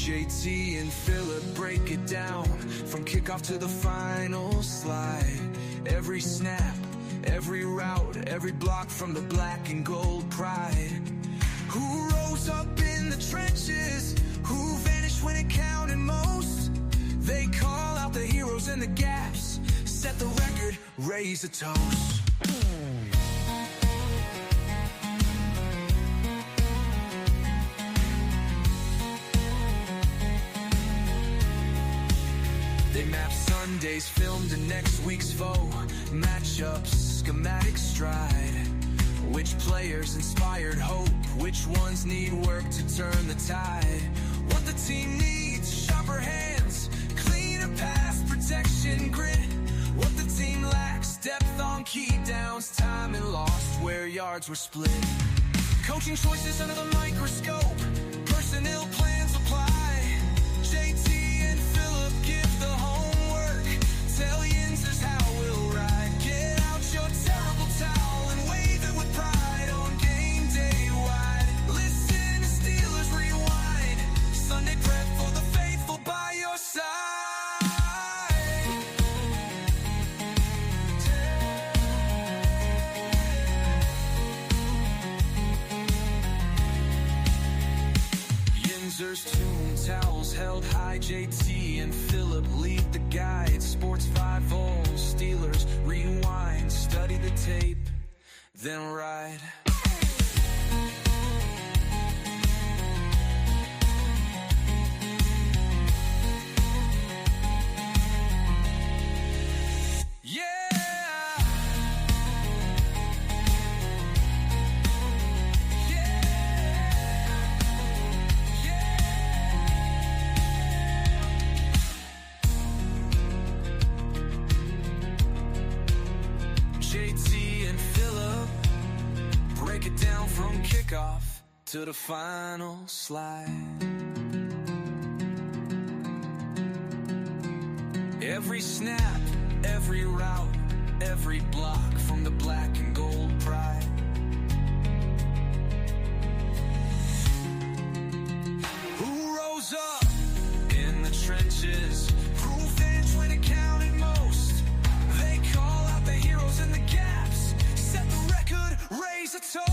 JT and Phillip break it down from kickoff to the final slide. Every snap, every route, every block from the black and gold pride. Who rose up in the trenches? Who vanished when it counted most? They call out the heroes and the gaps, set the record, raise a toast. They map Sundays, filmed in next week's foe, matchups, schematic stride. Which players inspired hope? Which ones need work to turn the tide? What the team needs, sharper hands, cleaner pass, protection, grit. What the team lacks, depth on key downs, time and lost where yards were split. Coaching choices under the microscope, personnel plans apply. JT and Phillip give the homework, tell Yins is how we'll ride. Get out your terrible towel and wave it with pride on game day wide. Listen to Steelers Rewind, Sunday prep for the faithful by your side. Yinzers, tomb towels held high. JT and Phillip lead the guide. Sports 5-0, Steelers Rewind. Study the tape, then ride. JT and Phillip break it down from kickoff to the final slide. Every snap, every route, every block from the black and gold pride. Who rose up in the trenches? Who vanished when it counted most? They call out the heroes and the gaps, set the record, raise a toast.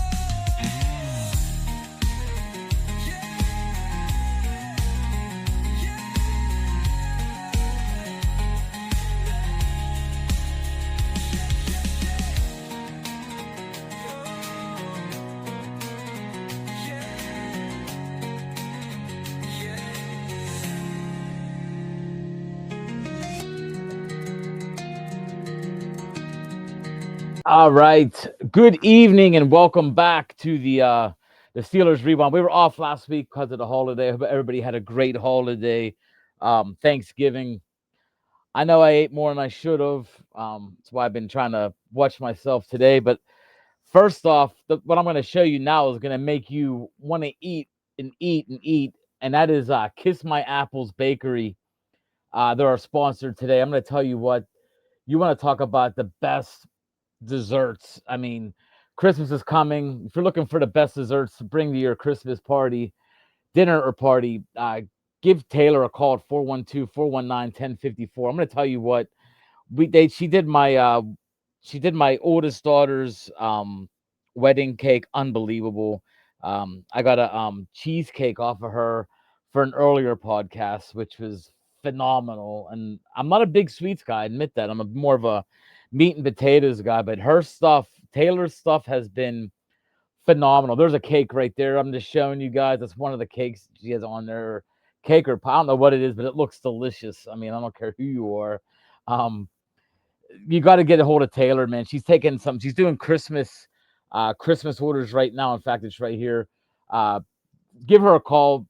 All right. Good evening and welcome back to the Steelers Rewind. We were off last week because of the holiday. I hope everybody had a great holiday. Thanksgiving. I know I ate more than I should have. That's why I've been trying to watch myself today. But first off, what I'm going to show you now is going to make you want to eat and eat and eat. And that is Kiss My Apples Bakery. They're our sponsor today. I'm going to tell you what, you want to talk about the best desserts. I mean, Christmas is coming. If you're looking for the best desserts to bring to your Christmas party, dinner or party, give Taylor a call at 412-419-1054. I'm going to tell you what, she did my oldest daughter's wedding cake. Unbelievable. I got a cheesecake off of her for an earlier podcast, which was phenomenal. And I'm not a big sweets guy, I admit that. I'm more of a meat and potatoes guy, but her stuff, Taylor's stuff, has been phenomenal. There's a cake right there. I'm just showing you guys. That's one of the cakes she has on there. Cake or pie, I don't know what it is, but it looks delicious. I mean, I don't care who you are. You got to get a hold of Taylor, man. She's doing Christmas orders right now. In fact, it's right here. Give her a call.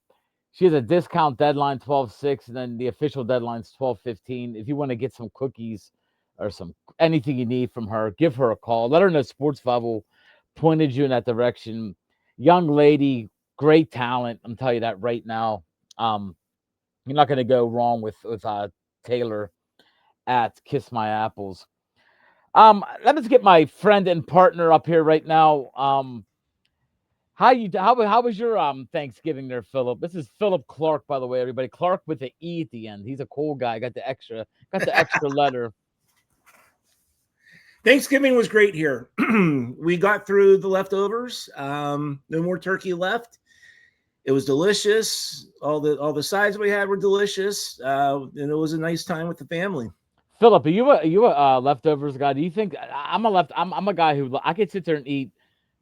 She has a discount deadline 12/6, and then the official deadline's 12/15. If you want to get some cookies or anything you need from her, give her a call. Let her know Sports 5 pointed you in that direction. Young lady, great talent. I'm telling you that right now. You're not going to go wrong with Taylor at Kiss My Apples. Let us get my friend and partner up here right now. how was your Thanksgiving there, Philip? This is Philip Clark, by the way, everybody. Clark with the E at the end. He's a cool guy. Got the extra letter. Thanksgiving was great here. We got through the leftovers. No more turkey left. It was delicious. All the sides we had were delicious, and it was a nice time with the family. Philip, are you a leftovers guy? Do you think I'm a guy who I could sit there and eat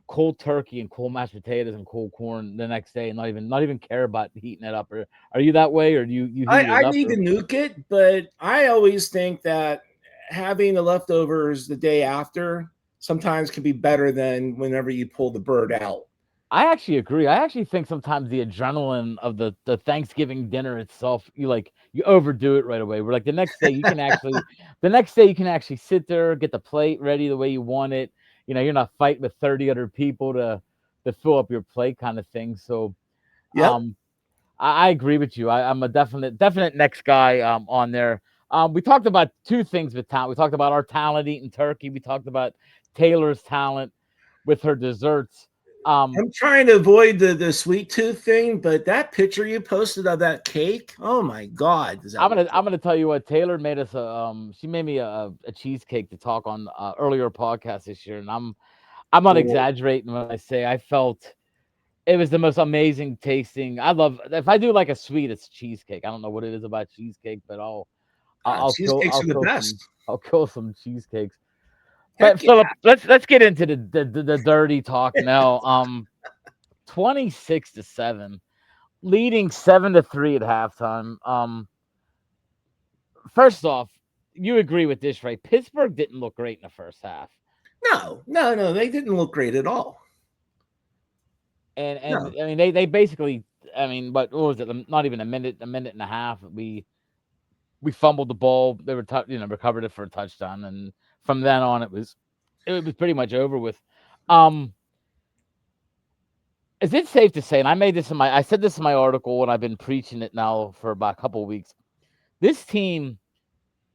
cold turkey and cold mashed potatoes and cold corn the next day and not even care about heating it up? Or are you that way, or do you heat it I up? need to nuke it, but I always think that having the leftovers the day after sometimes can be better than whenever you pull the bird out. I actually agree. I actually think sometimes the adrenaline of the Thanksgiving dinner itself, you overdo it right away. We're like the next day you can actually sit there, get the plate ready the way you want it. You're not fighting with 30 other people to fill up your plate kind of thing. So Yep. um I agree with you. I'm a definite next guy on there. We talked about two things with talent. We talked about our talent eating turkey. We talked about Taylor's talent with her desserts. I'm trying to avoid the sweet tooth thing, but that picture you posted of that cake, oh my God, does that look I'm good? gonna tell you what Taylor made us she made me a cheesecake to talk on earlier podcast this year, and I'm not Oh, exaggerating when I say I felt it was the most amazing tasting. I love if I do like a sweet, it's cheesecake. I don't know what it is about cheesecake, but cheesecakes are the best. I'll kill some cheesecakes. But Heck yeah. Philip, let's get into the dirty talk now. 26-7, leading 7-3 at halftime. First off, you agree with this, right? Pittsburgh didn't look great in the first half. No, they didn't look great at all. And No. I mean they basically what was it? Not even a minute and a half. We fumbled the ball. They were recovered it for a touchdown, and from then on it was pretty much over with. Um, is it safe to say, and I said this in my article, and I've been preaching it now for about a couple of weeks. This team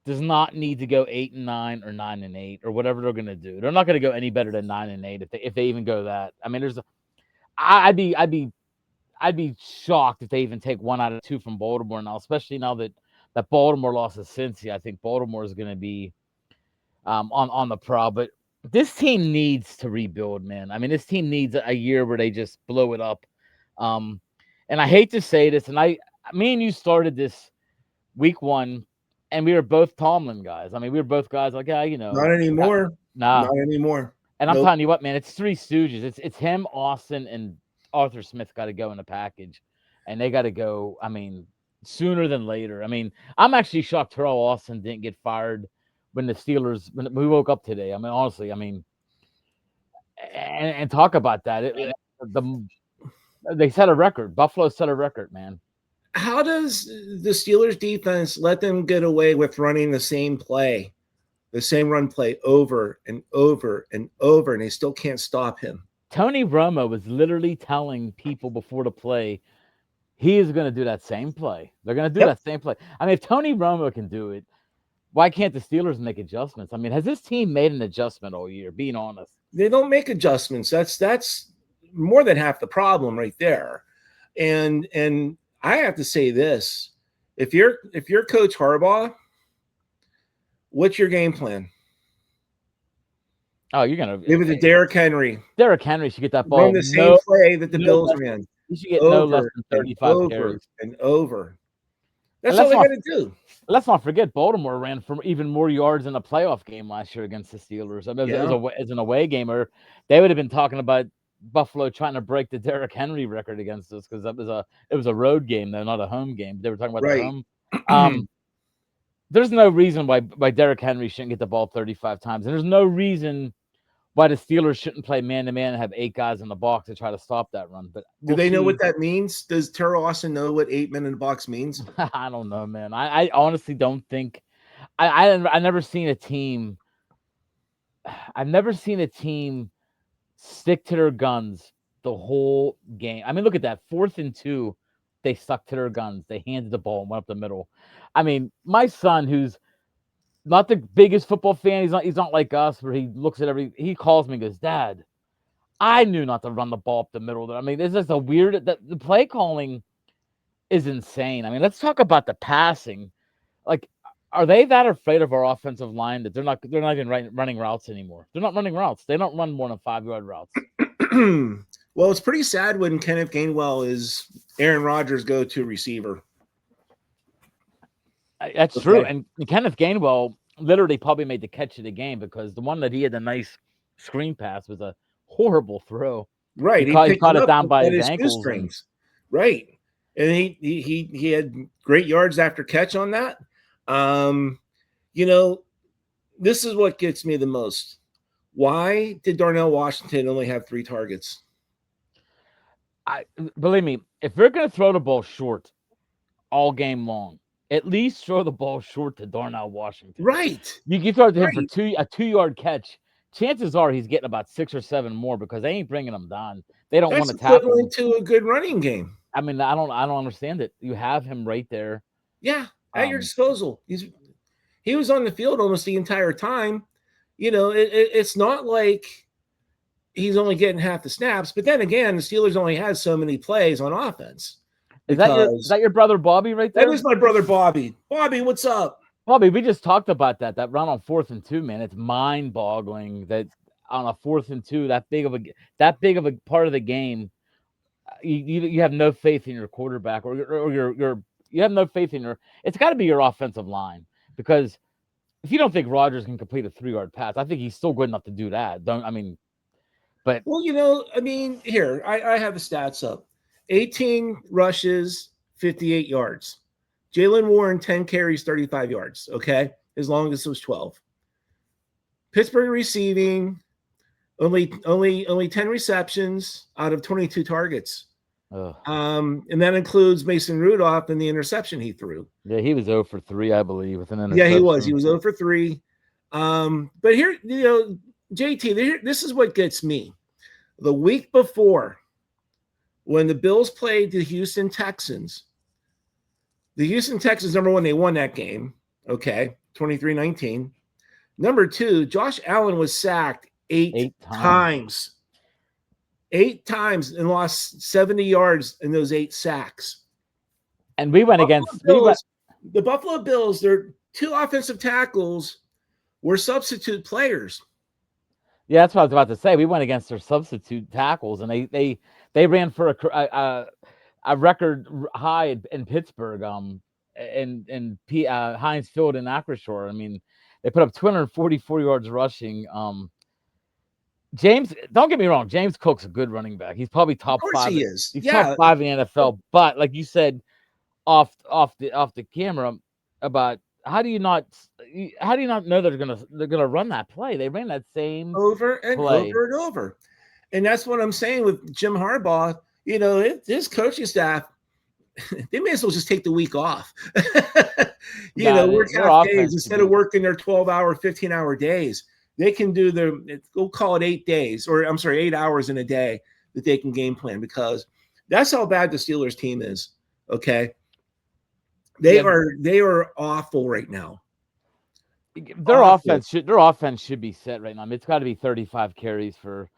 does not need to go 8-9 or 9-8 or whatever they're going to do. They're not going to go any better than 9-8 if they even go that. I mean, I'd be shocked if they even take 1 out of 2 from Baltimore now, especially now that Baltimore lost to Cincy. I think Baltimore is going to be on the prowl. But this team needs to rebuild, man. I mean, this team needs a year where they just blow it up. Um, and I hate to say this, and me and you started this week 1, and we were both Tomlin guys. I mean, we were both guys like, yeah, Not anymore. nah. Not anymore. And I'm Nope. telling you what, man, it's Three Stooges. It's him, Austin, and Arthur Smith got to go in the package, and they got to go. I mean, sooner than later. I mean, I'm actually shocked Terrell Austin didn't get fired when when we woke up today. I mean, honestly, and talk about that. They set a record. Buffalo set a record, man. How does the Steelers defense let them get away with running the same play, the same run play over and over and over, and they still can't stop him? Tony Romo was literally telling people before the play he is going to do that same play. They're going to do Yep. that same play. I mean, if Tony Romo can do it, why can't the Steelers make adjustments? I mean, has this team made an adjustment all year? Being honest, They don't make adjustments. That's more than half the problem right there. And I have to say this: if you're Coach Harbaugh, what's your game plan? oh, you're gonna Give it to Derrick Henry. Derrick Henry should get that Run ball the same play that the no Bills less than ran he should get no less over than and 35 over carries. and over. And That's all they got to do. let's not forget Baltimore ran for even more yards in a playoff game last year against the Steelers. I mean, Yeah. as an away game, or they would have been talking about Buffalo trying to break the Derrick Henry record against us because it was a road game though, not a home game. They were talking about the Right. home. There's no reason why Derrick Henry shouldn't get the ball 35 times, and there's no reason why the Steelers shouldn't play man to man and have 8 guys in the box to try to stop that run. But Do we'll they know what see. that means? Does Terrell Austin know what 8 men in the box means? I don't know, man. I honestly don't think I never seen a team. I've never seen a team stick to their guns the whole game. I mean, look at that 4th and 2. They stuck to their guns. They handed the ball and went up the middle. I mean, my son, who's not the biggest football fan, he's not like us, where he looks at he calls me and goes, Dad, I knew not to run the ball up the middle there. I mean, this is a weird. The play calling is insane. I mean, let's talk about the passing. Like, are they that afraid of our offensive line that they're not even running routes anymore? They're not running routes. They don't run more than 5-yard routes. Well, it's pretty sad when Kenneth Gainwell is Aaron Rodgers' go-to receiver. That's true. And Kenneth Gainwell literally probably made the catch of the game because the one that he had the nice screen pass was a horrible throw. Right. He caught it down by his ankles. Strings. Right. And he had great yards after catch on that. You know, this is what gets me the most. Why did Darnell Washington only have 3 targets? Believe me, if you're going to throw the ball short all game long, at least throw the ball short to Darnell Washington. Right. You throw it to him for a 2-yard catch. Chances are he's getting about 6 or 7 more because they ain't bringing him down. They don't want to tackle him. To a good running game. I mean, I don't understand it. You have him right there. Yeah, at your disposal. He was on the field almost the entire time. You know, it's not like he's only getting half the snaps. But then again, the Steelers only had so many plays on offense. Is that your brother Bobby right there? That is my brother Bobby. Bobby, what's up? Bobby, we just talked about that run on 4th and 2, man. It's mind-boggling that on a 4th and 2, that big of a part of the game, you have no faith in your quarterback or you have no faith in your. It's got to be your offensive line because if you don't think Rodgers can complete a 3-yard pass, I think he's still good enough to do that. Well, you know, I mean, here I have the stats up: 18 rushes, 58 yards. Jalen Warren 10 carries, 35 yards. Okay, as long as it was 12. Pittsburgh receiving only 10 receptions out of 22 targets. And that includes Mason Rudolph and the interception he threw. Yeah, he was 0 for 3, I believe, with an interception. Yeah, he was 0 for 3. But here, you know, JT, this is what gets me. The week before, when the Bills played the Houston Texans, number 1, they won that game. Okay, 23-19. Number 2, Josh Allen was sacked 8 times. 8 times and lost 70 yards in those 8 sacks. And we went against the Buffalo Bills. Their 2 offensive tackles were substitute players. Yeah, that's what I was about to say. We went against their substitute tackles, and they ran for a record high in Pittsburgh, in Heinz Field in Acrisure. I mean, they put up 244 yards rushing. James, don't get me wrong, James Cook's a good running back. He's probably top 5. He is. He's top 5 in the NFL. But like you said, off the camera, about how do you not know they're gonna run that play? They ran that same over and play. over and over. And that's what I'm saying with Jim Harbaugh. You know, his coaching staff, they may as well just take the week off. Work half days instead of working their 12-hour, 15-hour days. They can do we'll call it 8 days, or I'm sorry, 8 hours in a day that they can game plan, because that's how bad the Steelers team is. Okay. They are awful right now. Their offense should be set right now. I mean, it's got to be 35 carries for,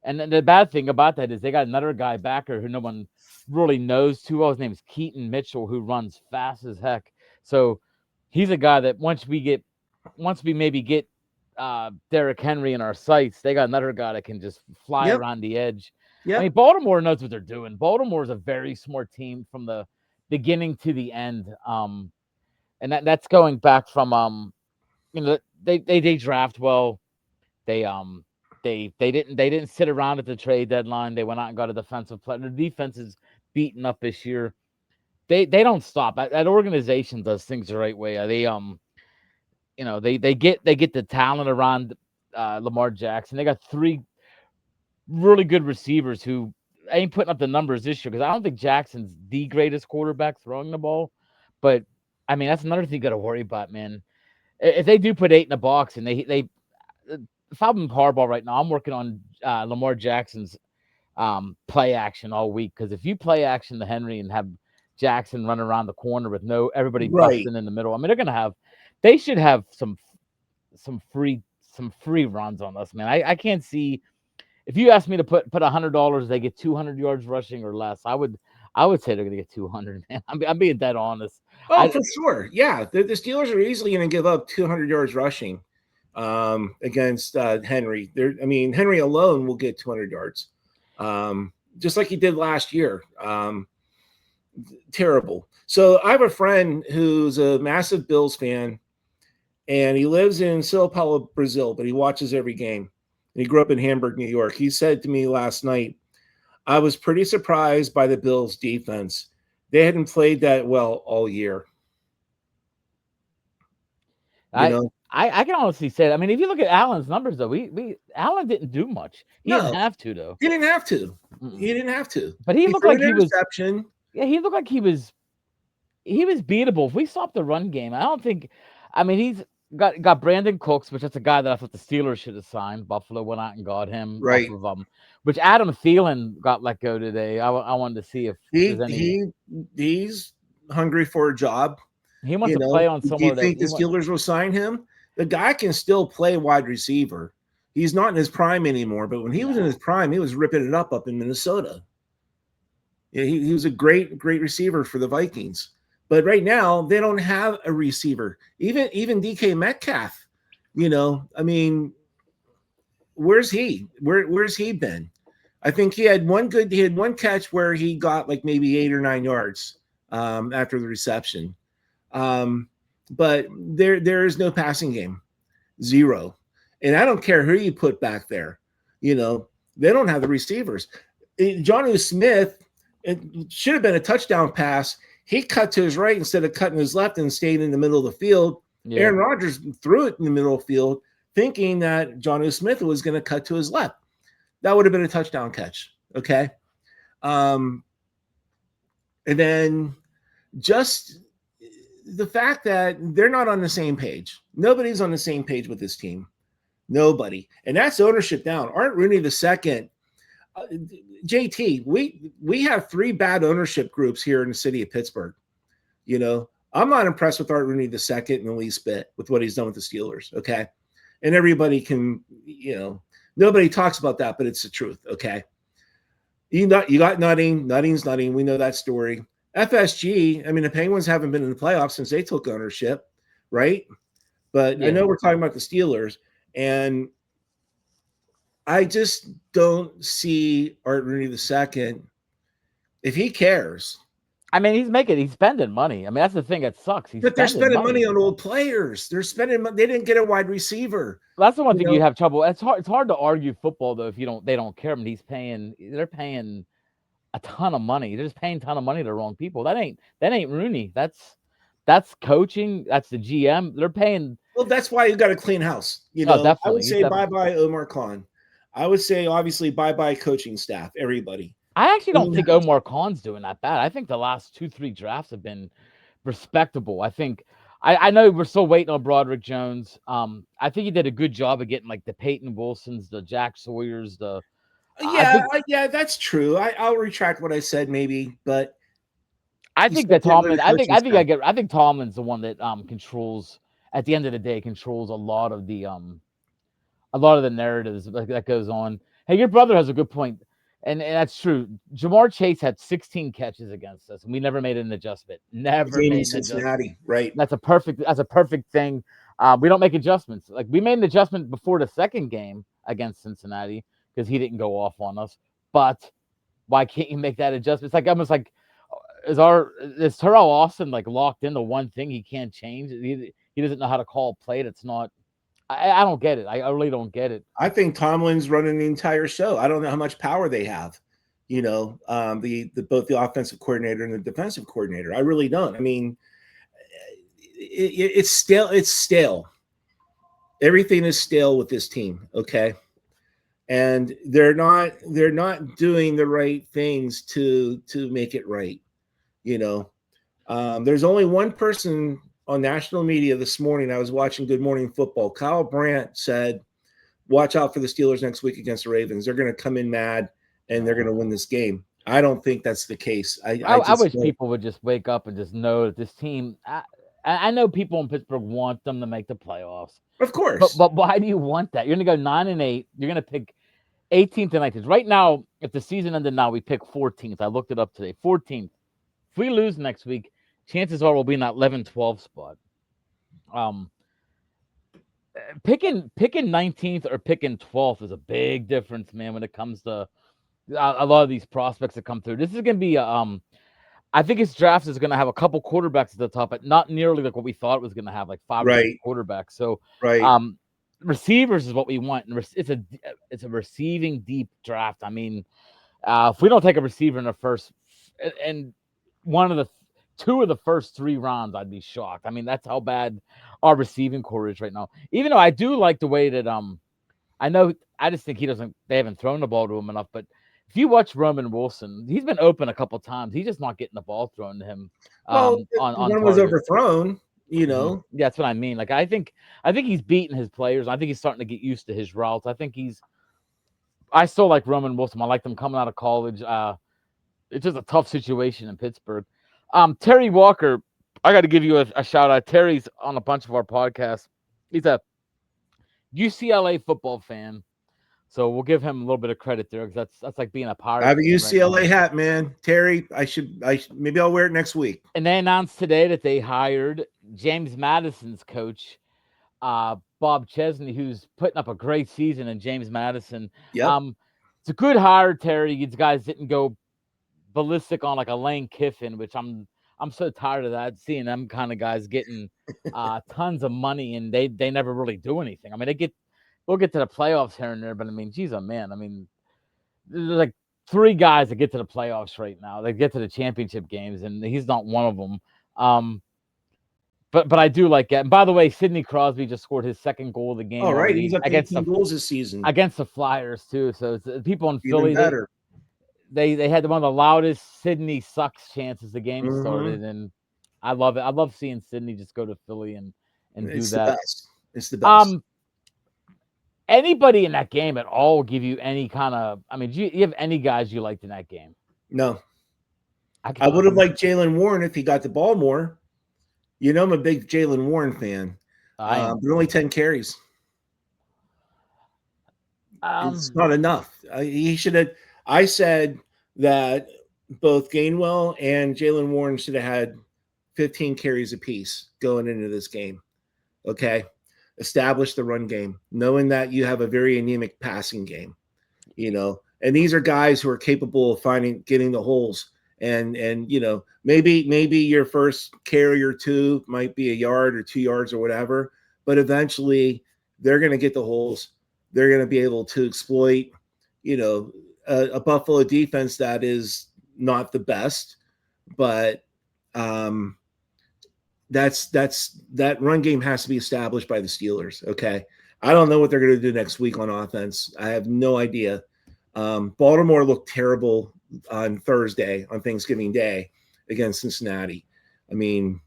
and the bad thing about that is they got another guy back there who no one really knows too well. His name is Keaton Mitchell, who runs fast as heck. So he's a guy that once we maybe get Derrick Henry in our sights, they got another guy that can just fly around the edge. I mean, Baltimore knows what they're doing. Baltimore is a very smart team from the beginning to the end. And that's going back from they draft well. They didn't sit around at the trade deadline. They went out and got a defensive player. Their defense is beaten up this year. They don't stop. That organization does things the right way. They get the talent around Lamar Jackson. They got 3 really good receivers who ain't putting up the numbers this year, because I don't think Jackson's the greatest quarterback throwing the ball. But I mean, that's another thing you got to worry about, man. If they do put 8 in the box, and if I'm Harbaugh right now, I'm working on Lamar Jackson's play action all week, because if you play action to Henry and have Jackson run around the corner with everybody busting in the middle, I mean, they should have some free runs on us, man. I can't see if you ask me to put $100, they get 200 yards rushing or less. I would say they're going to get 200. Man, I'm being dead honest. Oh, for sure. Yeah, the Steelers are easily going to give up 200 yards rushing against Henry. Henry alone will get 200 yards, just like he did last year. Terrible. So I have a friend who's a massive Bills fan, and he lives in Sao Paulo, Brazil, but he watches every game. And he grew up in Hamburg, New York. He said to me last night, I was pretty surprised by the Bills' defense. They hadn't played that well all year. I can honestly say that. I mean, if you look at Allen's numbers, though, Allen didn't do much. He didn't have to, though. He didn't have to. He didn't have to. But he looked like he was. Interception. Yeah, he looked like he was beatable. If we stopped the run game, I don't think. I mean, he's got Brandon Cooks, which is a guy that I thought the Steelers should have signed. Buffalo went out and got him. Right. Which Adam Thielen got let go today. I wanted to see if he's hungry for a job. He wants to play on somewhere. Do you think the Steelers will sign him? The guy can still play wide receiver. He's not in his prime anymore, but when he was in his prime, he was ripping it up in Minnesota. Yeah, he was a great receiver for the Vikings. But right now, they don't have a receiver. Even DK Metcalf, where's he? Where's he been? I think he had one catch where he got like maybe 8 or 9 yards after the reception. But there is no passing game. Zero. And I don't care who you put back there. They don't have the receivers. Jonnu Smith, it should have been a touchdown pass. He cut to his right instead of cutting his left and staying in the middle of the field. Yeah. Aaron Rodgers threw it in the middle of the field thinking that Jonnu Smith was going to cut to his left. That would have been a touchdown catch. Okay. And then just the fact that they're not on the same page. Nobody's on the same page with this team. Nobody. And that's ownership down. Art Rooney II, JT, we have 3 bad ownership groups here in the city of Pittsburgh. I'm not impressed with Art Rooney II in the least bit with what he's done with the Steelers. Okay. And everybody can, nobody talks about that, but it's the truth. Okay. You got Nutting's nutting. We know that story. FSG, the Penguins haven't been in the playoffs since they took ownership, right? But I know we're talking about the Steelers, and I just don't see Art Rooney II if he cares. He's spending money. That's the thing that sucks. But they're spending money on old players. They didn't get a wide receiver. Well, that's the one thing you have trouble. It's hard to argue football though if they don't care. They're paying a ton of money. They're just paying a ton of money to the wrong people. That ain't Rooney. That's coaching. That's the GM. They're paying. Well, that's why you got a clean house. Definitely. I would say bye-bye Omar Khan. I would say obviously bye-bye coaching staff, everybody. I actually don't think Omar Khan's doing that bad. I think the last 2-3 drafts have been respectable. I think I know we're still waiting on Broderick Jones. I think he did a good job of getting like the Peyton Wilsons, the Jack Sawyers, yeah, that's true. I'll retract what I said, maybe, but I think that Tomlin. I think Tomlin's the one that controls. At the end of the day, controls a lot of the narratives that goes on. Hey, your brother has a good point, and that's true. Jamar Chase had 16 catches against us, and we never made an adjustment. Never made Cincinnati, right? That's a perfect thing. We don't make adjustments. Like we made an adjustment before the second game against Cincinnati because he didn't go off on us. But why can't you make that adjustment? It's like almost like is Terrell Austin like locked into one thing he can't change? He doesn't know how to call a play. That's not. I don't get it. I really don't get it. I think Tomlin's running the entire show. I don't know how much power they have. Both the offensive coordinator and the defensive coordinator. I really don't. It's stale. It's stale. Everything is stale with this team. Okay. And they're not doing the right things to make it right. There's only one person on national media this morning. I was watching Good Morning Football. Kyle Brandt said, watch out for the Steelers next week against the Ravens. They're going to come in mad and they're going to win this game. I don't think that's the case. I wish people would just wake up and just know that this team, I know people in Pittsburgh want them to make the playoffs. Of course. But why do you want that? You're going to go 9-8. You're going to pick 18th and 19th. Right now, if the season ended now, we pick 14th. I looked it up today. 14th. If we lose next week, chances are we'll be in that 11-12 spot. Picking 19th or picking 12th is a big difference, man, when it comes to a lot of these prospects that come through. This is going to be I think his draft is going to have a couple quarterbacks at the top, but not nearly like what we thought it was going to have, like 5 or 6 Right. quarterbacks. So, Right. Receivers is what we want. And it's a receiving deep draft. I mean, if we don't take a receiver in the first and two of the first 3 rounds, I'd be shocked. I mean, that's how bad our receiving core is right now. Even though I do like the way that I know I just think they haven't thrown the ball to him enough, but if you watch Roman Wilson, he's been open a couple times. He's just not getting the ball thrown to him Well, on one was target. overthrown, you know. Mm-hmm. Yeah, that's what I mean. Like I think he's beating his players. I think he's starting to get used to his routes. I still like Roman Wilson. I like them coming out of college. It's just a tough situation in Pittsburgh. Terry Walker, I got to give you a shout out. Terry's on a bunch of our podcasts. He's a UCLA football fan. So we'll give him a little bit of credit there because that's like being a Pirate. I have a UCLA hat, man. Terry, maybe I'll wear it next week. And they announced today that they hired James Madison's coach, Bob Chesney, who's putting up a great season in James Madison. Yep. It's a good hire, Terry. These guys didn't go ballistic on like a Lane Kiffin, which I'm so tired of that, seeing them kind of guys getting tons of money and they never really do anything. I mean, we'll get to the playoffs here and there, but I mean, geez, man. I mean, there's like 3 guys that get to the playoffs right now. They get to the championship games, and he's not one of them. But I do like that. And by the way, Sidney Crosby just scored his 2nd goal of the game. All right, he's up 18 goals this season against the Flyers too. So it's, people in Even Philly, better. They had one of the loudest Sidney sucks chances the game started, and I love it. I love seeing Sidney just go to Philly and do that. It's the best. Anybody in that game at all give you any kind of? I mean, do you have any guys you liked in that game? No. I would have liked Jaylen Warren if he got the ball more. You know, I'm a big Jaylen Warren fan. But only 10 carries. It's not enough. He should have. I said that both Gainwell and Jaylen Warren should have had 15 carries apiece going into this game. Okay. Establish the run game, knowing that you have a very anemic passing game, you know, and these are guys who are capable of getting the holes. And you know, maybe your first carry or 2 might be a yard or 2 yards or whatever, but eventually they're going to get the holes. They're going to be able to exploit, you know, a Buffalo defense that is not the best, but that run game has to be established by the Steelers. Okay. I don't know what they're going to do next week on offense. I have no idea. Baltimore looked terrible on Thanksgiving Day against Cincinnati. I mean,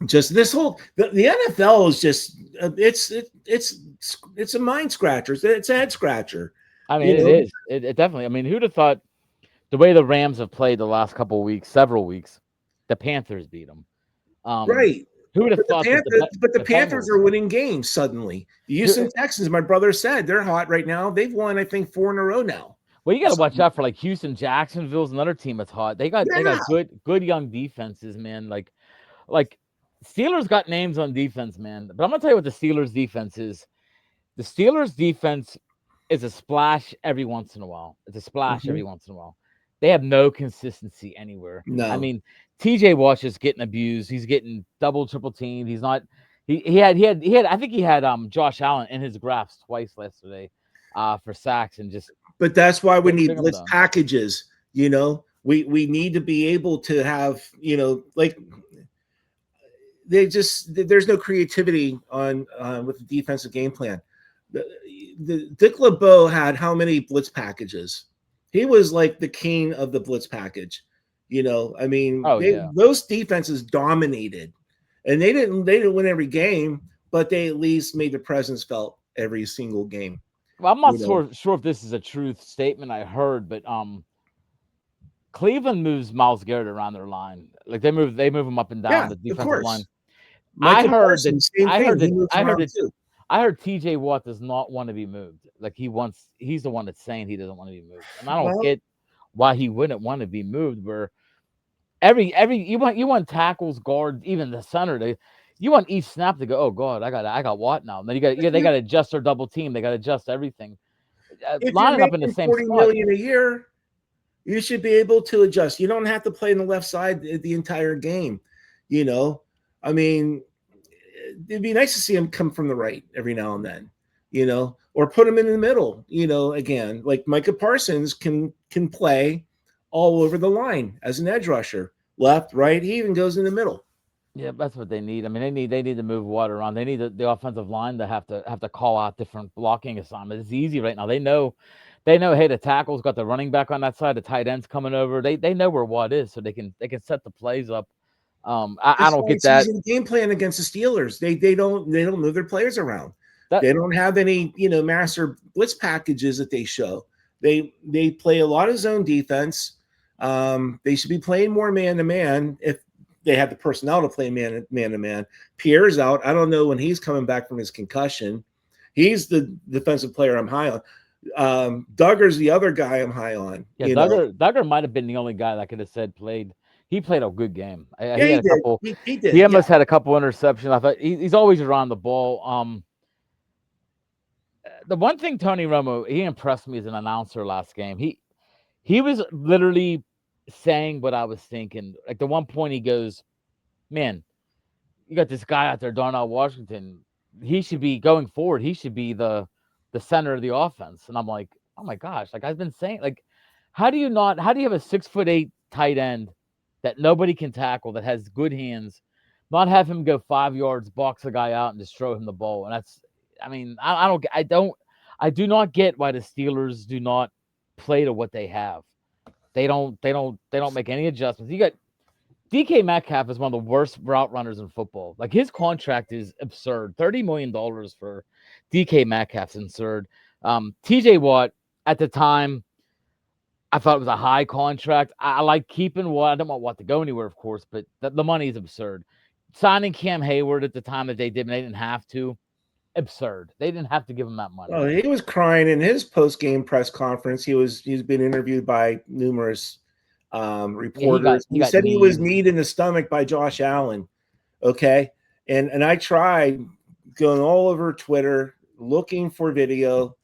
just this whole, the NFL is just, it's a mind scratcher. It's a head scratcher. I mean, it is. It definitely, I mean, who'd have thought the way the Rams have played the last several weeks, the Panthers beat them. Right. Who would have thought? But the Panthers are winning games suddenly. The Houston Texans, my brother said, they're hot right now. They've won, I think, 4 in a row now. Well, you got to watch out for like Houston. Jacksonville's another team that's hot. They got good young defenses, man. Like Steelers got names on defense, man. But I'm gonna tell you what the Steelers defense is. The Steelers defense is a splash every once in a while. It's a splash every once in a while. They have no consistency anywhere. No. I mean, TJ Watt is getting abused. He's getting double, triple teamed. He's not. He had. I think he had Josh Allen in his graphs twice yesterday for sacks and just. But that's why we need blitz packages. You know, we need to be able to have, you know, like there's no creativity on with the defensive game plan. The Dick LeBeau had how many blitz packages? He was like the king of the blitz package. You know, I mean, those defenses dominated, and they didn't win every game, but they at least made their presence felt every single game. Well, I'm not sure if this is a truth statement I heard, but Cleveland moves Myles Garrett around their line. Like they move him up and down the defensive line. I heard that I heard TJ Watt does not want to be moved. Like he's the one that's saying he doesn't want to be moved. And I don't Well, get why he wouldn't want to be moved. Where every you want tackles, guards, even the center. You want each snap to go, oh God, I got Watt now. And then they got to adjust their double team. They got to adjust everything. if you're Lining up in the making same 40 spot. million a year, you should be able to adjust. You don't have to play on the left side the entire game. You know, I mean, it'd be nice to see him come from the right every now and then, or put him in the middle, again, like Micah Parsons can play all over the line as an edge rusher, left, right. He even goes in the middle. Yeah, that's what they need. I mean, they need to move water around. They need the offensive line to have to call out different blocking assignments. It's easy right now. They know, hey, the tackle's got the running back on that side, the tight end's coming over. They know where Watt is, so they can set the plays up. I That's don't why get it's that. easy to game plan against the Steelers. They don't move their players around. That They don't have any master blitz packages that they show. They play a lot of zone defense. They should be playing more man to man if they have the personnel to play man to man. Pierre's out. I don't know when he's coming back from his concussion. He's the defensive player I'm high on. Duggar's the other guy I'm high on. Yeah, Duggar might have been the only guy that could have said played. He played a good game. Yeah, He he had a did. couple. He did. He almost had a couple interceptions. I thought he's always around the ball. The one thing Tony Romo, he impressed me as an announcer last game. He was literally saying what I was thinking. Like the one point he goes, "Man, you got this guy out there, Darnell Washington. He should be going forward. He should be the center of the offense." And I'm like, "Oh my gosh!" Like I've been saying, like, how do you have a 6'8" tight end that nobody can tackle, that has good hands, not have him go 5 yards, box a guy out, and just throw him the ball? And that's, I mean, I do not get why the Steelers do not play to what they have. They don't make any adjustments. You got DK Metcalf is one of the worst route runners in football. Like his contract is absurd. $30 million for DK Metcalf's absurd. TJ Watt at the time, I thought it was a high contract. I like keeping Watt. I don't want Watt to go anywhere, of course, but the money is absurd. Signing Cam Hayward at the time that they did, and they didn't have to. Absurd. They didn't have to give him that money. Oh, he was crying in his post-game press conference. He's been interviewed by numerous reporters. He said he was kneed in the stomach by Josh Allen. Okay. And I tried going all over Twitter looking for video,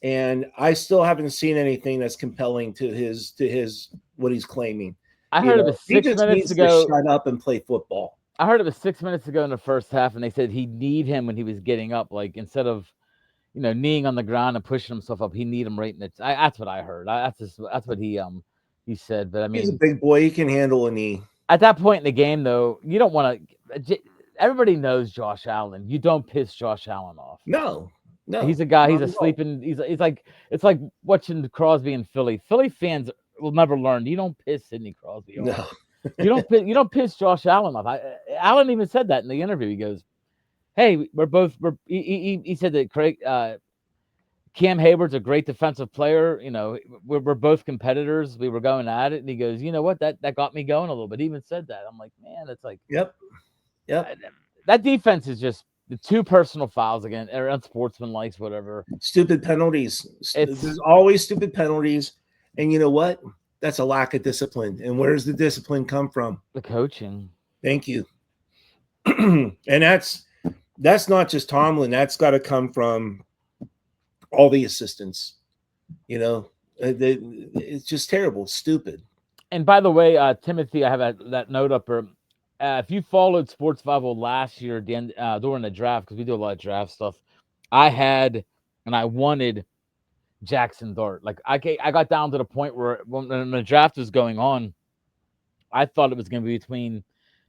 and I still haven't seen anything that's compelling to his what he's claiming. I heard it was 6 minutes ago. Shut up and play football. I heard it was 6 minutes ago in the first half, and they said he'd need him when he was getting up, like instead of kneeing on the ground and pushing himself up, he need him right in the. That's what I heard. That's what he said. But I mean, he's a big boy; he can handle a knee. At that point in the game, though, you don't want to. Everybody knows Josh Allen. You don't piss Josh Allen off. No. He's a guy. He's a sleeping. It's like watching Crosby in Philly. Philly fans will never learn. You don't piss Sidney Crosby off. No. You don't piss Josh Allen off. Allen even said that in the interview. He goes, "Hey, he said that Cam Hayward's a great defensive player. We're both competitors. We were going at it." And he goes, "You know what? That got me going a little bit." He even said that. I'm like, man, it's like, yep. That defense is just the 2 personal fouls again, or unsportsmanlike, whatever. Stupid penalties. There's always stupid penalties, and you know what? That's a lack of discipline. And where does the discipline come from? The coaching. Thank you. And that's not just Tomlin. That's got to come from all the assistants. It's just terrible. It's stupid. And by the way, Timothy, I have that note up. If you followed Sports 50 last year during the draft, because we do a lot of draft stuff, I had and I wanted Jackson Dart. Like I got down to the point where when the draft was going on, I thought it was going to be between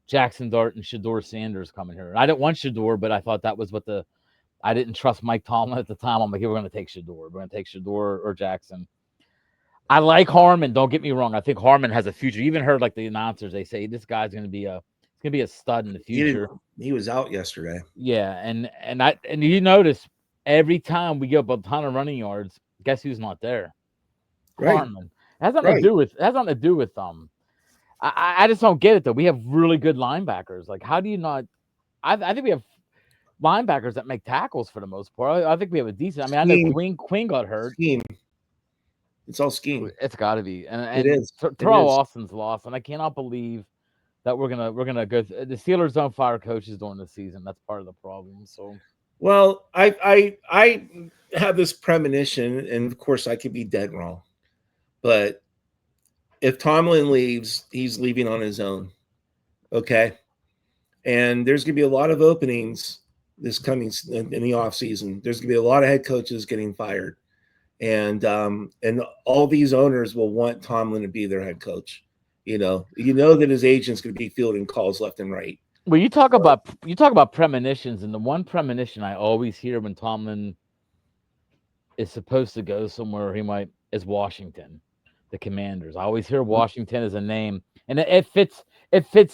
Jackson Dart and Shedeur Sanders coming here. I didn't want Shedeur, but I thought that was I didn't trust Mike Tomlin at the time. I'm like, hey, we're going to take Shedeur. We're going to take Shedeur or Jackson. I like Harmon. Don't get me wrong. I think Harmon has a future. You even heard like the announcers, they say this guy's going to be a stud in the future. He was out yesterday. Yeah, and you notice every time we give up a ton of running yards, guess who's not there? Right. Harmon. It has nothing to do with I just don't get it though. We have really good linebackers. Like, how do you not? I think we have linebackers that make tackles for the most part. I think we have a decent. I mean, I know Scheme, Queen got hurt. scheme. It's all scheme. It's got to be, It and is. It Terrell is. Austin's lost, and I cannot believe that we're gonna go. The Steelers don't fire coaches during the season. That's part of the problem. So, Well, I have this premonition, and of course I could be dead wrong, but if Tomlin leaves, he's leaving on his own. Okay. And there's going to be a lot of openings this coming in the offseason. There's going to be a lot of head coaches getting fired. And all these owners will want Tomlin to be their head coach. You know that his agent's going to be fielding calls left and right. well, you talk about premonitions, and the one premonition I always hear when Tomlin is supposed to go somewhere, is Washington, the Commanders. I always hear Washington as a name, and it fits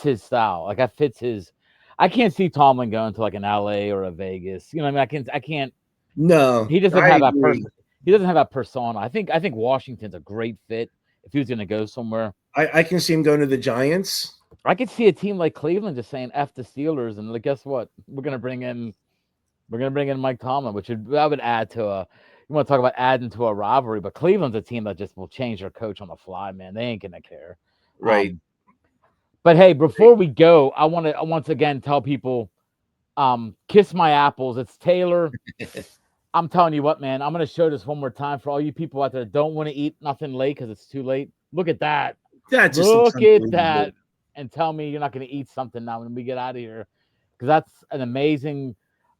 his style. Like it fits his. I can't see Tomlin going to like an LA or a Vegas. You know what I mean? I can't. No, He doesn't I have that agree. person. He doesn't have that persona. I think Washington's a great fit if he was going to go somewhere. I can see him going to the Giants. I could see a team like Cleveland just saying "F the Steelers" and like, guess what? We're gonna bring in Mike Tomlin, that would add to a. You want to talk about adding to a rivalry, but Cleveland's a team that just will change their coach on the fly, man. They ain't gonna care. Right. But hey, before we go, I want to once again tell people, kiss my apples. It's Taylor. I'm telling you what, man. I'm gonna show this one more time for all you people out there that don't want to eat nothing late because it's too late. Look at that. That just looks Look at unbelievable. that. And tell me you're not going to eat something now when we get out of here, because that's an amazing.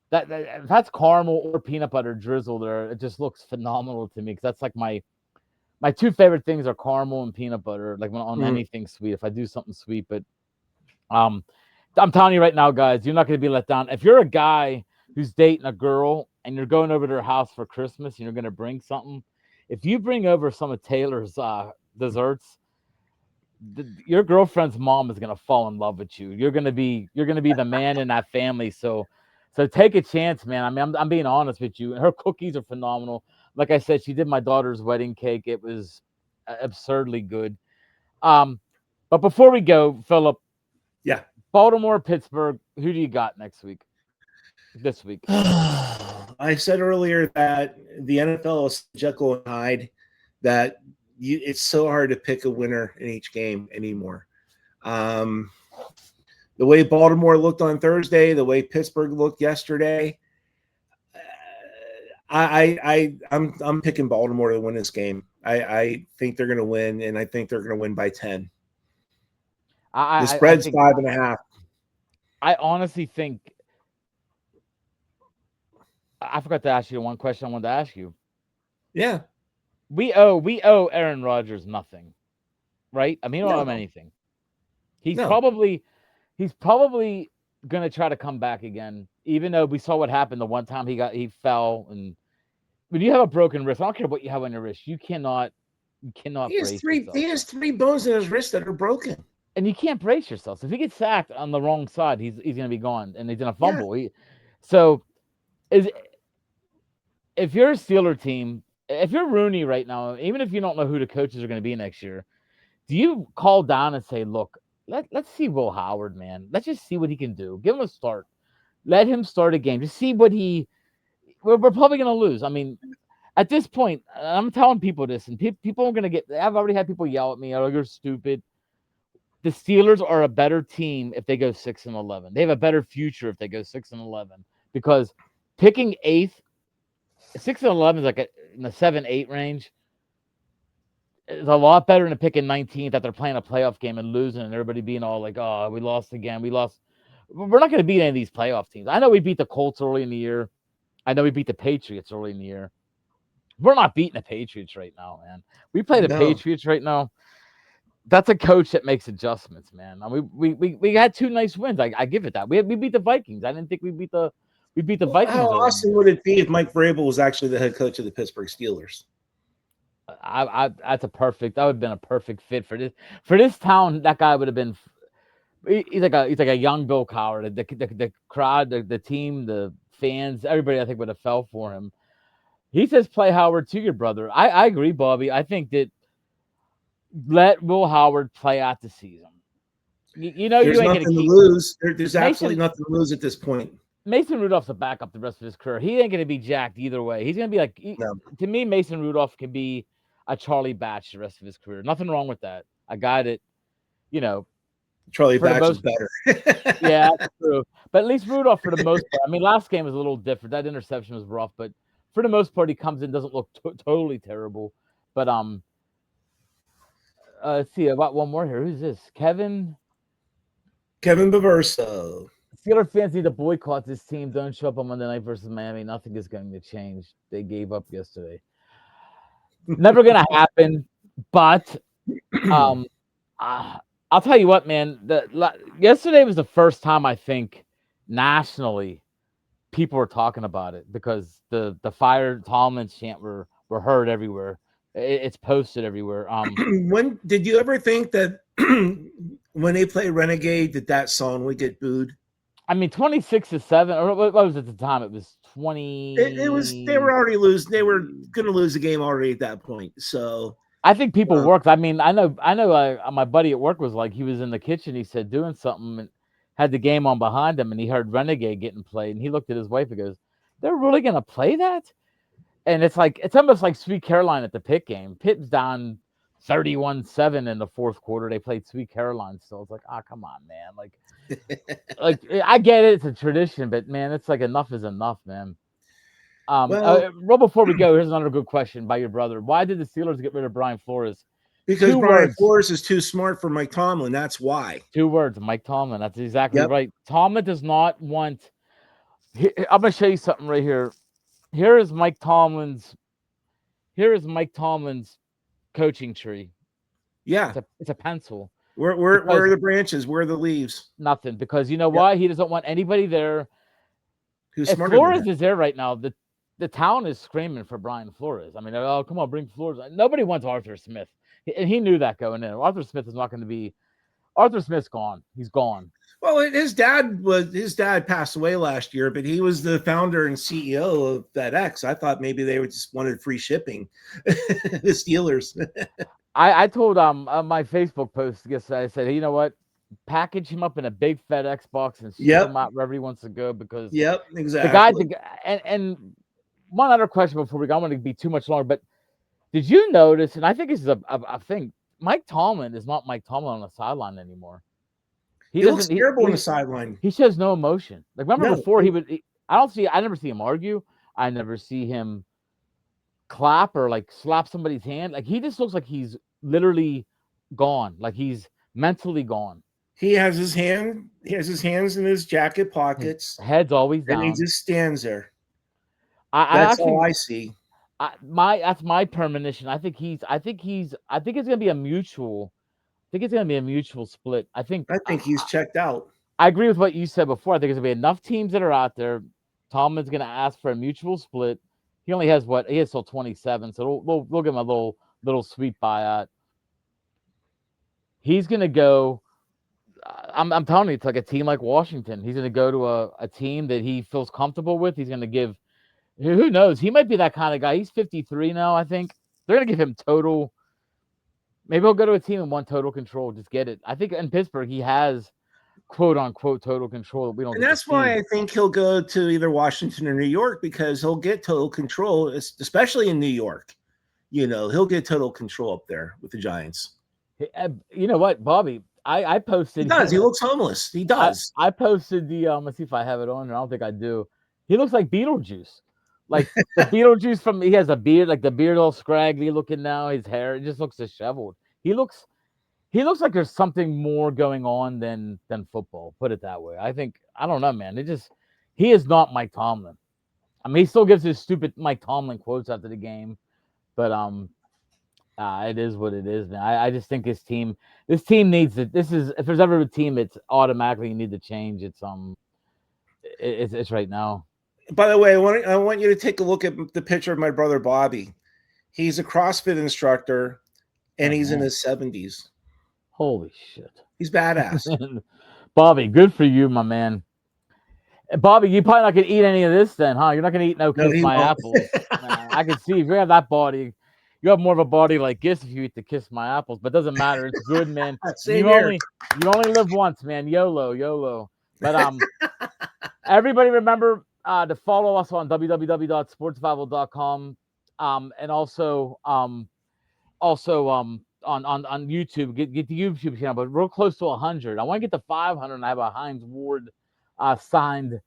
If that's caramel or peanut butter drizzle there, it just looks phenomenal to me. Because that's like my two favorite things are caramel and peanut butter. Like on anything sweet, if I do something sweet, but I'm telling you right now, guys, you're not going to be let down. If you're a guy who's dating a girl and you're going over to her house for Christmas and you're going to bring something, if you bring over some of Taylor's desserts, your girlfriend's mom is gonna fall in love with you. You're gonna be the man in that family. So take a chance, man. I mean, I'm being honest with you. Her cookies are phenomenal. Like I said, she did my daughter's wedding cake. It was absurdly good. But before we go, Philip, Yeah. Baltimore, Pittsburgh. Who do you got next week? This week. I said earlier that the NFL is Jekyll and Hyde. That it's so hard to pick a winner in each game anymore. The way Baltimore looked on Thursday, the way Pittsburgh looked yesterday, I'm picking Baltimore to win this game. I think they're going to win, and I think they're going to win by 10. The spread's 5.5. I honestly think. I forgot to ask you one question I wanted to ask you. Yeah. We owe Aaron Rodgers nothing, right? I mean, we don't owe him anything. He's probably gonna try to come back again, even though we saw what happened the one time he fell. And when you have a broken wrist, I don't care what you have on your wrist, you cannot He has 3 bones in his wrist that are broken, and you can't brace yourself. So if he gets sacked on the wrong side, he's gonna be gone, and he's gonna fumble. Yeah. If you're a Steeler team. If you're Rooney right now, even if you don't know who the coaches are going to be next year, do you call down and say, look, let's see Will Howard, man. Let's just see what he can do. Give him a start. Let him start a game. Just see what we're probably going to lose. I mean, at this point, I'm telling people this, and people are going to I've already had people yell at me, oh, you're stupid. The Steelers are a better team if they go 6-11. They have a better future if they go 6-11, because picking 8th, 6-11 is like in the 7-8 range. It's a lot better than picking 19th that they're playing a playoff game and losing, and everybody being all like, "Oh, we lost again. We lost." We're not going to beat any of these playoff teams. I know we beat the Colts early in the year. I know we beat the Patriots early in the year. We're not beating the Patriots right now, man. We play the Patriots right now. That's a coach that makes adjustments, man. I mean, we had 2 nice wins. I give it that. We beat the Vikings. I didn't think we beat the Vikings. How awesome would it be if Mike Vrabel was actually the head coach of the Pittsburgh Steelers? That would have been a perfect fit for this town. That guy would have been. He's like a young Bill Cowher. The crowd, the team, the fans, everybody, I think, would have fell for him. He says play Howard to your brother. I agree, Bobby. I think that let Will Howard play out the season. You know, there's you ain't nothing gonna to lose. There's absolutely nothing to lose at this point. Mason Rudolph's a backup the rest of his career. He ain't going to be jacked either way. He's going to be like, No. to me, Mason Rudolph can be a Charlie Batch the rest of his career. Nothing wrong with that. A guy that, Charlie for the Batch is most, better. yeah, that's true. But at least Rudolph, for the most part, I mean, last game was a little different. That interception was rough, but for the most part, he comes in, doesn't look totally terrible. But let's see, about one more here. Who's this? Kevin Baverso. Steeler fans need to boycott this team. Don't show up on Monday night versus Miami. Nothing is going to change. They gave up yesterday. Never going to happen. But I'll tell you what, man. Yesterday was the first time I think nationally people were talking about it because the fire Tomlin chant were heard everywhere. It's posted everywhere. When did you ever think that when they play Renegade that song would get booed? I mean, 26-7, or what was it at the time? It was 20. It was. They were already losing. They were going to lose the game already at that point. So I think people worked. I mean, I know. My buddy at work was like, he was in the kitchen. He said doing something and had the game on behind him, and he heard Renegade getting played, and he looked at his wife and goes, "They're really going to play that?" And it's almost like Sweet Caroline at the Pitt game. Pitt's down 31-7 in the fourth quarter. They played Sweet Caroline still. It's like, come on, man. Like I get it. It's a tradition, but man, it's like enough is enough, man. Well, before we go, here's another good question by your brother. Why did the Steelers get rid of Brian Flores? Because Brian Flores is too smart for Mike Tomlin. That's why. 2 words, Mike Tomlin. That's exactly right. Tomlin does not want. I'm going to show you something right here. Here is Mike Tomlin's coaching tree. Yeah, it's a pencil. Where are the branches? Where are the leaves? Nothing, because you know why? He doesn't want anybody there. Who's if smarter Flores is there right now, the town is screaming for Brian Flores. I mean, oh, come on, bring Flores. Nobody wants Arthur Smith, and he knew that going in. Arthur Smith is not going to be. Arthur Smith's gone. He's gone. Well, his dad passed away last year, but he was the founder and CEO of FedEx. I thought maybe they just wanted free shipping. The Steelers. I told my Facebook post yesterday, I said, hey, you know what? Package him up in a big FedEx box and ship him out wherever he wants to go, because exactly. The guy and one other question before we go, I don't want to be too much longer, but did you notice, and I think this is a thing, Mike Tomlin is not Mike Tomlin on the sideline anymore. He looks terrible on the sideline. He shows no emotion. Like, remember before I never see him argue. I never see him clap or like slap somebody's hand. Like, he just looks like he's literally gone. Like, he's mentally gone. He has his hands in his jacket pockets. His head's always down. And he just stands there. That's all I see. That's my premonition. I think it's gonna be a mutual. I think it's gonna be a mutual split. I think he's checked out. I agree with what you said before. I think there's gonna be enough teams that are out there. Tomlin's gonna ask for a mutual split. He only has he has till 27, so we'll give him a little sweet buyout. He's gonna go. I'm telling you, it's like a team like Washington. He's gonna go to a team that he feels comfortable with. He's gonna give. Who knows? He might be that kind of guy. He's 53 now, I think. They're going to give him total. Maybe he'll go to a team and want total control. Just get it. I think in Pittsburgh, he has quote-unquote total control that we don't. And that's why I think he'll go to either Washington or New York, because he'll get total control, especially in New York. He'll get total control up there with the Giants. You know what, Bobby? I posted. He does. He looks homeless. He does. I posted the. Let's see if I have it on here. I don't think I do. He looks like Beetlejuice. Like the Beetlejuice he has a beard, like the beard all scraggly looking now. His hair, it just looks disheveled. He looks like there's something more going on than football. Put it that way. I don't know, man. He is not Mike Tomlin. I mean, he still gives his stupid Mike Tomlin quotes after the game, but it is what it is, man. I just think this team needs it. If there's ever a team it's automatically you need to change, it's right now. By the way, I want you to take a look at the picture of my brother Bobby. He's a CrossFit instructor, and he's in his 70s. Holy shit. He's badass. Bobby, good for you, my man. Bobby, you're probably not going to eat any of this then, huh? You're not going to eat no Kiss My Apples. I can see if you have that body, you have more of a body like this if you eat the Kiss My Apples, but it doesn't matter. It's good, man. You only live once, man. YOLO. But Everybody remember to follow us on www.sportsbible.com, and also on YouTube. Get the YouTube channel, but real close to 100. I want to get to 500, and I have a Hines Ward signed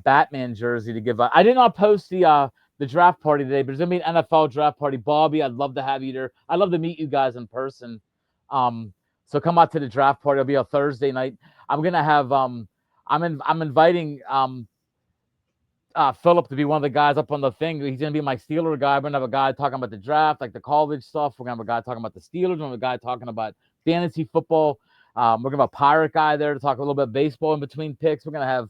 Batman jersey to give. I did not post the draft party today, but there's gonna be an NFL draft party. Bobby, I'd love to have you there. I'd love to meet you guys in person. So come out to the draft party. It'll be a Thursday night. I'm gonna have I'm inviting Philip to be one of the guys up on the thing. He's gonna be my Steeler guy. We're gonna have a guy talking about the draft, like the college stuff. We're gonna have a guy talking about the Steelers. We're gonna have a guy talking about fantasy football. We're gonna have a pirate guy there to talk a little bit of baseball in between picks. We're gonna have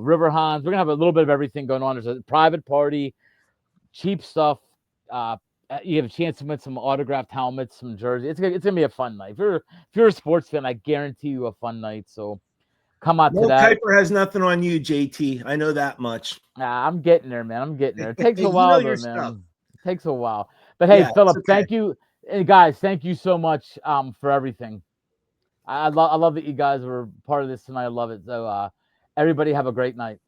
River Hans. We're gonna have a little bit of everything going on. There's a private party, cheap stuff. You have a chance to win some autographed helmets, some jerseys. It's gonna be a fun night. If you're a sports fan, I guarantee you a fun night. So come out to that. Kuiper has nothing on you, JT. I know that much. I'm getting there, man. I'm getting there. It takes a You while, know though, your man. stuff. It takes a while. But hey, Yeah, Philip, it's okay. thank you. Hey, guys, thank you so much for everything. I love that you guys were part of this tonight. I love it. So everybody have a great night.